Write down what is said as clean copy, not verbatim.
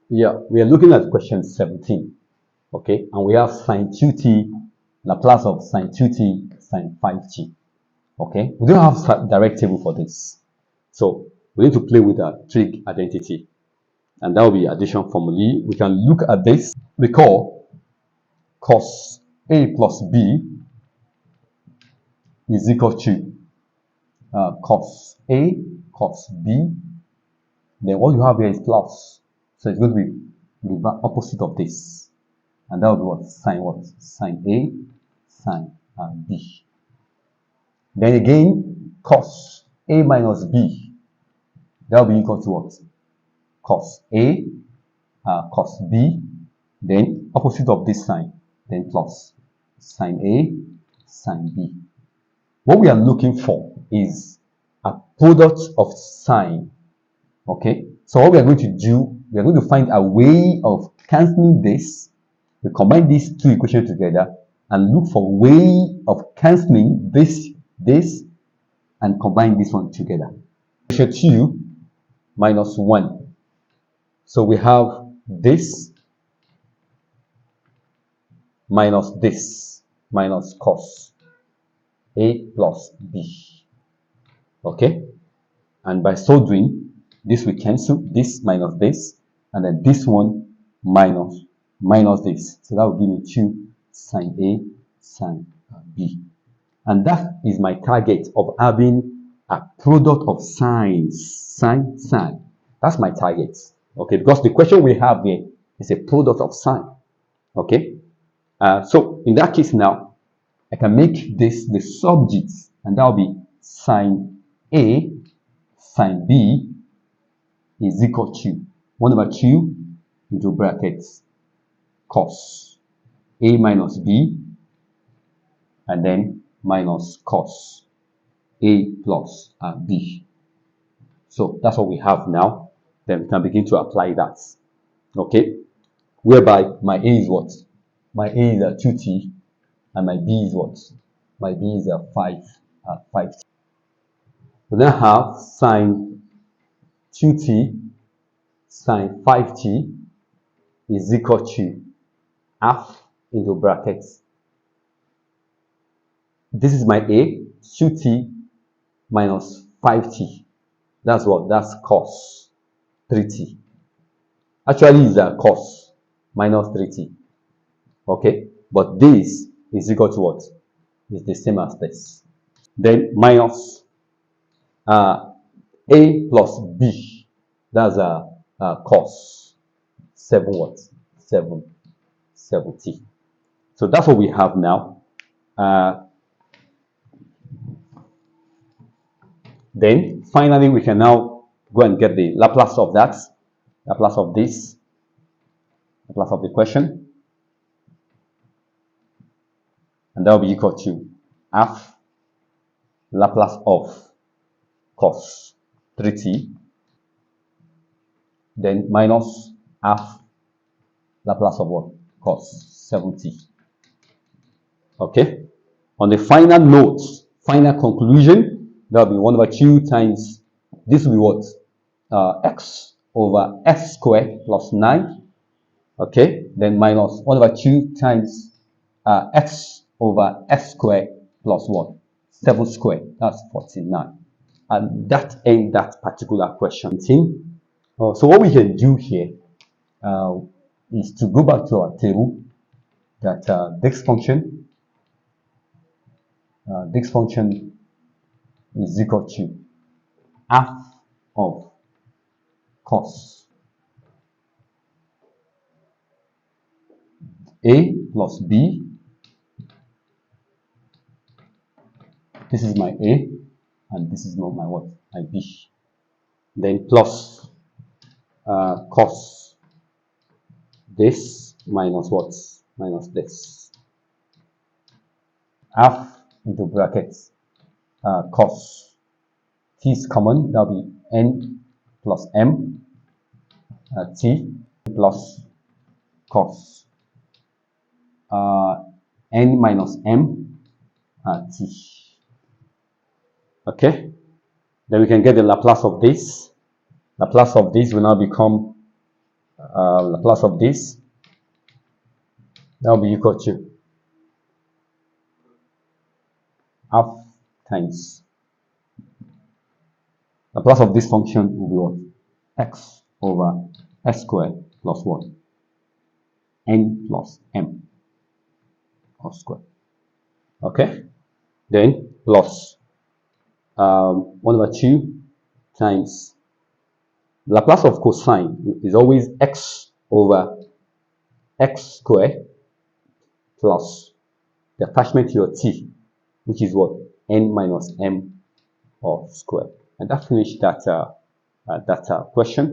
Yeah, we are looking at question 17. Okay, and we have sine 2t, Laplace of sine 2t, sine 5t. Okay, we don't have a direct table for this. So we need to play with a trig identity. And that will be addition formulae. We can look at this. We call cos A plus B is equal to cos A cos B. Then what you have here is plus. So it's going to be the opposite of this. And that will be what? Sine what? Sine A, sine B. Then again, cos A minus B. That will be equal to what? Cos A, cos B. Then opposite of this sign. Then plus sine A, sine B. What we are looking for is a product of sine. Okay? So what we are going to do, we are going to find a way of cancelling this. We combine these two equations together and look for a way of cancelling this, and combine this one together. Equation 2 minus 1. So we have this minus this minus cos A plus B. Okay? And by so doing, this will cancel, this minus this, and then this one minus this. So that will give me 2 sine A, sine B. And that is my target of having a product of sines, sine. That's my target. Okay, because the question we have here is a product of sine. Okay, so in that case now, I can make this the subject, and that will be sine A, sine B is equal to 1 over 2 into brackets cos A minus B, and then minus cos A plus B. So that's what we have now. Then we can begin to apply that. Okay, whereby my A is what? My A is a 2t, and my B is what? My B is a 5t. We then have sine 2t sine 5t is equal to half into brackets. This is my A, 2t minus 5t. That's what? That's cos 3t. Actually, it's a cos minus 3t. Okay? But this is equal to what? It's the same as this. Then minus A plus B. That's a cos 7 what? 7t. So that's what we have now. Then finally we can now go and get the Laplace of that, Laplace of this, Laplace of the question, and that will be equal to half Laplace of cos 3t, then minus half Laplace of what? Cos 7t. Okay? On the final note, final conclusion, that will be 1 over 2 times, this will be what? X over x squared plus 9. Okay? Then minus 1 over 2 times x over x squared plus what? 7 squared. That's 49. And that ends that particular question. So what we can do here is to go back to our table that this function is equal to half of cos A plus B. This is my A, and this is not my what? My B. Then plus cos this minus what? Minus this. Half into brackets cos. T is common, that will be n plus m t plus cos n minus m t. Okay, then we can get the Laplace of this. Laplace of this will now become Laplace of this, that will be equal to half times Laplace of this function will be what? X over s squared plus what? N plus m of square. Okay? Then plus 1 over 2 times Laplace of cosine is always x over x squared plus the attachment to your t, which is what? N minus m of square. And that finished that question.